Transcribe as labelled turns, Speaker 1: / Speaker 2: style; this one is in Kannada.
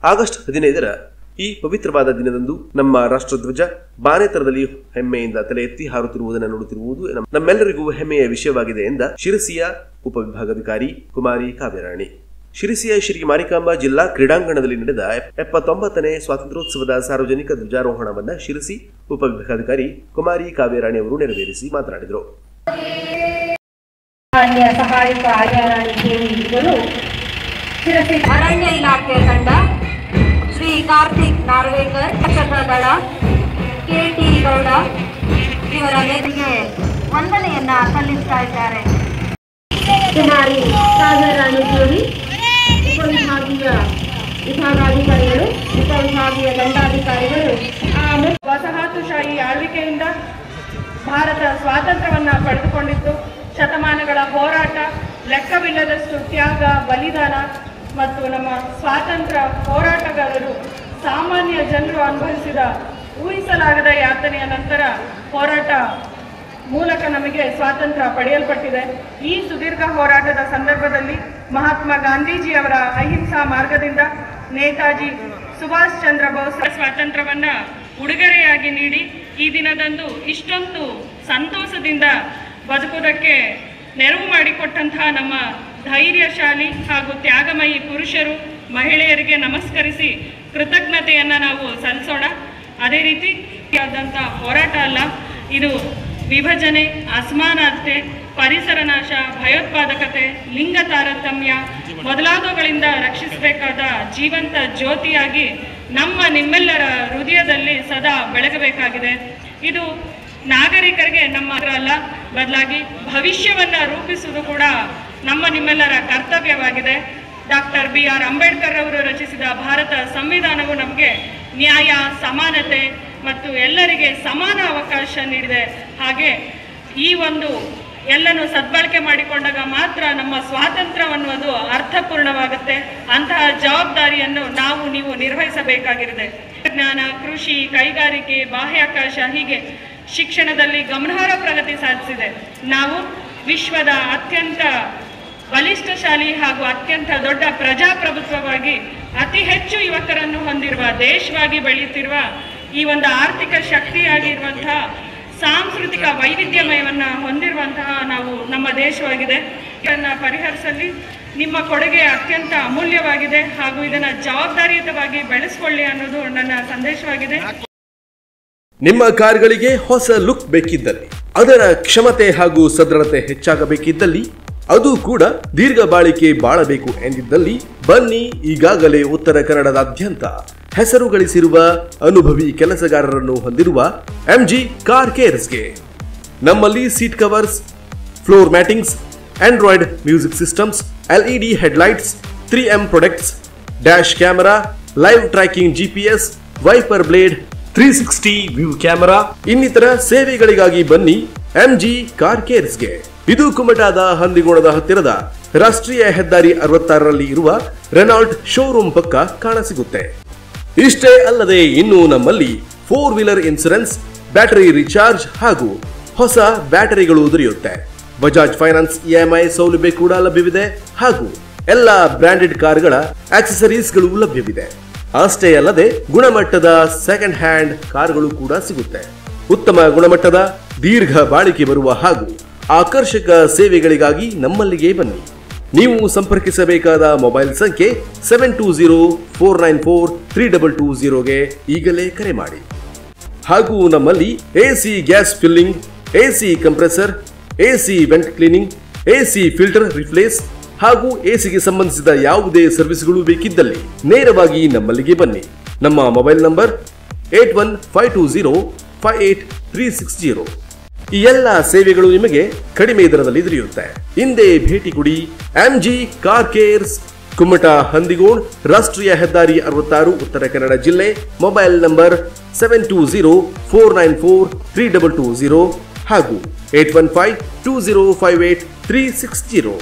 Speaker 1: ಆಗಸ್ಟ್ 15ರ ಈ ಪವಿತ್ರವಾದ ದಿನದಂದು ನಮ್ಮ ರಾಷ್ಟ್ರಧ್ವಜ ಬಾನೆತರದಲ್ಲಿ ಹೆಮ್ಮೆಯಿಂದ ತಲೆ ಎತ್ತಿ ಹಾರುತ್ತಿರುವುದನ್ನು ನೋಡುತ್ತಿರುವುದು ನಮ್ಮೆಲ್ಲರಿಗೂ ಹೆಮ್ಮೆಯ ವಿಷಯವಾಗಿದೆ ಎಂದ ಶಿರಸಿಯ ಉಪವಿಭಾಗಾಧಿಕಾರಿ ಕುಮಾರಿ ಕಾವ್ಯರಾಣಿ. ಶಿರಸಿಯ ಶ್ರೀ ಮಾರಿಕಾಂಬಾ ಜಿಲ್ಲಾ ಕ್ರೀಡಾಂಗಣದಲ್ಲಿ ನಡೆದ 79ನೇ ಸ್ವಾತಂತ್ರ್ಯೋತ್ಸವದ ಸಾರ್ವಜನಿಕ ಧ್ವಜಾರೋಹಣವನ್ನು ಶಿರಸಿ ಉಪವಿಭಾಗಾಧಿಕಾರಿ ಕುಮಾರಿ ಕಾವ್ಯರಾಣಿ ಅವರು ನೆರವೇರಿಸಿ ಮಾತನಾಡಿದರು.
Speaker 2: ಸಹಾಯಕ ಅರಣ್ಯ ಇಲಾಖೆ ತಂಡ ಶ್ರೀ ಕಾರ್ತಿಕ್ ನಾರ್ವೇಕರ್, ದಳ ಕೆಟಿ ಗೌಡ ಇವರ ನೇತೃತ್ವಕ್ಕೆ ವಂದನೆಯನ್ನ ಸಲ್ಲಿಸ್ತಾ ಇದ್ದಾರೆ. ಕುಮಾರಿ ಕಾವ್ಯರಾಣಿ ದೇವಿ ವಿಭಾಗಾಧಿಕಾರಿಗಳು, ಉಪವಿಭಾಗೀಯ ದಂಡಾಧಿಕಾರಿಗಳು. ವಸಾಹತುಶಾಹಿ ಆಳ್ವಿಕೆಯಿಂದ ಭಾರತ ಸ್ವಾತಂತ್ರ್ಯವನ್ನ ಪಡೆದುಕೊಂಡಿದ್ದು ಶತಮಾನಗಳ ಹೋರಾಟ, ಲೆಕ್ಕವಿಲ್ಲದಷ್ಟು ತ್ಯಾಗ, ಬಲಿದಾನ ಮತ್ತು ನಮ್ಮ ಸ್ವಾತಂತ್ರ್ಯ ಹೋರಾಟಗಾರರು ಸಾಮಾನ್ಯ ಜನರು ಅನುಭವಿಸಿದ ಊಹಿಸಲಾಗದ ಯಾತನೆಯ ನಂತರ ಹೋರಾಟ ಮೂಲಕ ನಮಗೆ ಸ್ವಾತಂತ್ರ್ಯ ಪಡೆಯಲ್ಪಟ್ಟಿದೆ. ಈ ಸುದೀರ್ಘ ಹೋರಾಟದ ಸಂದರ್ಭದಲ್ಲಿ ಮಹಾತ್ಮ ಗಾಂಧೀಜಿಯವರ ಅಹಿಂಸಾ ಮಾರ್ಗದಿಂದ ನೇತಾಜಿ ಸುಭಾಷ್ ಚಂದ್ರ ಬೋಸ್ ಸ್ವಾತಂತ್ರ್ಯವನ್ನ ಉಡುಗೊರೆಯಾಗಿ ನೀಡಿ ಈ ದಿನದಂದು ಇಷ್ಟೊಂದು ಸಂತೋಷದಿಂದ ಬದುಕುವುದಕ್ಕೆ ನೆರವು ಮಾಡಿಕೊಟ್ಟಂತಹ ನಮ್ಮ ಧೈರ್ಯಶಾಲಿ ಹಾಗೂ ತ್ಯಾಗಮಯಿ ಪುರುಷರು, ಮಹಿಳೆಯರಿಗೆ ನಮಸ್ಕರಿಸಿ ಕೃತಜ್ಞತೆಯನ್ನು ನಾವು ಸಲ್ಲಿಸೋಣ. ಅದೇ ರೀತಿ ಆದಂಥ ಹೋರಾಟ ಅಲ್ಲ, ಇದು ವಿಭಜನೆ, ಅಸಮಾನತೆ, ಪರಿಸರ ನಾಶ, ಭಯೋತ್ಪಾದಕತೆ, ಲಿಂಗ ತಾರತಮ್ಯ ಮೊದಲಾದವುಗಳಿಂದ ರಕ್ಷಿಸಬೇಕಾದ ಜೀವಂತ ಜ್ಯೋತಿಯಾಗಿ ನಿಮ್ಮೆಲ್ಲರ ಹೃದಯದಲ್ಲಿ ಸದಾ ಬೆಳಗಬೇಕಾಗಿದೆ. ಇದು ನಾಗರಿಕರಿಗೆ ನಮ್ಮ ಅಲ್ಲ, ಬದಲಾಗಿ ಭವಿಷ್ಯವನ್ನು ರೂಪಿಸುವುದು ಕೂಡ ನಿಮ್ಮೆಲ್ಲರ ಕರ್ತವ್ಯವಾಗಿದೆ. ಡಾಕ್ಟರ್ BR ಅಂಬೇಡ್ಕರ್ ಅವರು ರಚಿಸಿದ ಭಾರತ ಸಂವಿಧಾನವು ನಮಗೆ ನ್ಯಾಯ, ಸಮಾನತೆ ಮತ್ತು ಎಲ್ಲರಿಗೆ ಸಮಾನ ಅವಕಾಶ ನೀಡಿದೆ. ಹಾಗೆ ಈ ಒಂದು ಎಲ್ಲನೂ ಸದ್ಬಳಕೆ ಮಾಡಿಕೊಂಡಾಗ ಮಾತ್ರ ನಮ್ಮ ಸ್ವಾತಂತ್ರ್ಯವನ್ನುವುದು ಅರ್ಥಪೂರ್ಣವಾಗುತ್ತೆ. ಅಂತಹ ಜವಾಬ್ದಾರಿಯನ್ನು ನೀವು ನಿರ್ವಹಿಸಬೇಕಾಗಿರುತ್ತೆ. ವಿಜ್ಞಾನ, ಕೃಷಿ, ಕೈಗಾರಿಕೆ, ಬಾಹ್ಯಾಕಾಶ ಹೀಗೆ ಶಿಕ್ಷಣದಲ್ಲಿ ಗಮನಾರ್ಹ ಪ್ರಗತಿ ಸಾಧಿಸಿದೆ. ನಾವು ವಿಶ್ವದ ಅತ್ಯಂತ ಬಲಿಷ್ಠಶಾಲಿ ಹಾಗೂ ಅತ್ಯಂತ ದೊಡ್ಡ ಪ್ರಜಾಪ್ರಭುತ್ವವಾಗಿ ಅತಿ ಹೆಚ್ಚು ಯುವಕರನ್ನು ಹೊಂದಿರುವ ದೇಶವಾಗಿ ಬೆಳೆಯುತ್ತಿರುವ ಈ ಒಂದು ಆರ್ಥಿಕ ಶಕ್ತಿಯಾಗಿರುವಂತಹ ಸಾಂಸ್ಕೃತಿಕ ವೈವಿಧ್ಯಮಯವನ್ನು ಹೊಂದಿರುವಂತಹ ನಮ್ಮ ದೇಶವಾಗಿದೆ. ಇದನ್ನು ಪರಿಹರಿಸಲಿ ನಿಮ್ಮ ಕೊಡುಗೆ ಅತ್ಯಂತ ಅಮೂಲ್ಯವಾಗಿದೆ ಹಾಗೂ ಇದನ್ನು ಜವಾಬ್ದಾರಿಯುತವಾಗಿ ಬೆಳೆಸಿಕೊಳ್ಳಿ ಅನ್ನೋದು ನನ್ನ ಸಂದೇಶವಾಗಿದೆ.
Speaker 1: ನಿಮ್ಮ ಕಾರ್ಗಳಿಗೆ ಹೊಸ ಲುಕ್ ಬೇಕಿದ್ದಲ್ಲಿ, ಅದರ ಕ್ಷಮತೆ ಹಾಗೂ ಸದೃಢತೆ ಹೆಚ್ಚಾಗಬೇಕಿದ್ದಲ್ಲಿ, ಅದು ಕೂಡ ದೀರ್ಘ ಬಾಳಿಕೆ ಬಾಳಬೇಕು ಎಂದಿದ್ದಲ್ಲಿ ಬನ್ನಿ ಈಗಾಗಲೇ ಉತ್ತರ ಕನ್ನಡದಾದ್ಯಂತ ಹೆಸರು ಗಳಿಸಿರುವ ಅನುಭವಿ ಕೆಲಸಗಾರರನ್ನು ಹೊಂದಿರುವ MG ಕಾರ್ ಕೇರ್ಸ್ಗೆ. ನಮ್ಮಲ್ಲಿ seat covers, floor mattings, Android music systems, LED headlights, 3M products, dash camera, live tracking GPS, wiper blade, 360 view camera ಇನ್ನಿತರ ಸೇವೆಗಳಿಗಾಗಿ ಬನ್ನಿ MG ಕಾರ್ ಕೇರ್ಸ್ಗೆ. ಇದು ಕುಮಟಾದ ಹಂದಿಗೋಣದ ಹತ್ತಿರದ ರಾಷ್ಟ್ರೀಯ ಹೆದ್ದಾರಿ 66ರಲ್ಲಿ ಇರುವ ರೆನಾಲ್ಟ್ ಶೋರೂಮ್ ಪಕ್ಕ ಕಾಣಸಿಗುತ್ತೆ. ಇಷ್ಟೇ ಅಲ್ಲದೆ ಇನ್ನು ನಮ್ಮಲ್ಲಿ 4 ವೀಲರ್ ಇನ್ಸೂರೆನ್ಸ್, ಬ್ಯಾಟರಿ ರಿಚಾರ್ಜ್ ಹಾಗೂ ಹೊಸ ಬ್ಯಾಟರಿಗಳು ದೊರೆಯುತ್ತೆ. ಬಜಾಜ್ ಫೈನಾನ್ಸ್ EMI ಸೌಲಭ್ಯ ಕೂಡ ಲಭ್ಯವಿದೆ ಹಾಗೂ ಎಲ್ಲ ಬ್ರಾಂಡೆಡ್ ಕಾರ್ಗಳ ಆಕ್ಸೆಸರೀಸ್ಗಳು ಲಭ್ಯವಿದೆ. ಅಷ್ಟೇ ಅಲ್ಲದೆ ಗುಣಮಟ್ಟದ ಸೆಕೆಂಡ್ ಹ್ಯಾಂಡ್ ಕಾರ್ಗಳು ಕೂಡ ಸಿಗುತ್ತೆ. ಉತ್ತಮ ಗುಣಮಟ್ಟದ ದೀರ್ಘ ಬಾಳಿಕೆ ಬರುವ ಹಾಗೂ ಆಕರ್ಷಕ ಸೇವೆಗಳಿಗಾಗಿ ನಮ್ಮಲ್ಲಿಗೆ ಬನ್ನಿ. ನೀವು ಸಂಪರ್ಕಿಸಬೇಕಾದ ಮೊಬೈಲ್ ಸಂಖ್ಯೆ 7204943220ಗೆ ಈಗಲೇ ಕರೆ ಮಾಡಿ. ಹಾಗೂ ನಮ್ಮಲ್ಲಿ AC gas filling, AC compressor, AC vent cleaning, AC filter replace ಹಾಗೂ ACಗೆ ಸಂಬಂಧಿಸಿದ ಯಾವುದೇ ಸರ್ವಿಸ್ಗಳು ಬೇಕಿದ್ದಲ್ಲಿ ನೇರವಾಗಿ ನಮ್ಮಲ್ಲಿಗೆ ಬನ್ನಿ. ನಮ್ಮ ಮೊಬೈಲ್ ನಂಬರ್ 8152058360. ಈ ಎಲ್ಲ ಸೇವೆಗಳು ನಿಮಗೆ ಕಡಿಮೆ ದರದಲ್ಲಿ ದೊರೆಯುತ್ತೆ. ಹಿಂದೆ ಭೇಟಿ ಕೊಡಿ MG ಕಾರ್ ಕೇರ್ಸ್, ಕುಮಟಾ, ಹಂದಿಗೋಣ್, ರಾಷ್ಟ್ರೀಯ ಹೆದ್ದಾರಿ 66, ಉತ್ತರ ಕನ್ನಡ ಜಿಲ್ಲೆ. ಮೊಬೈಲ್ ನಂಬರ್ 7204943220 ಹಾಗೂ 8152058360.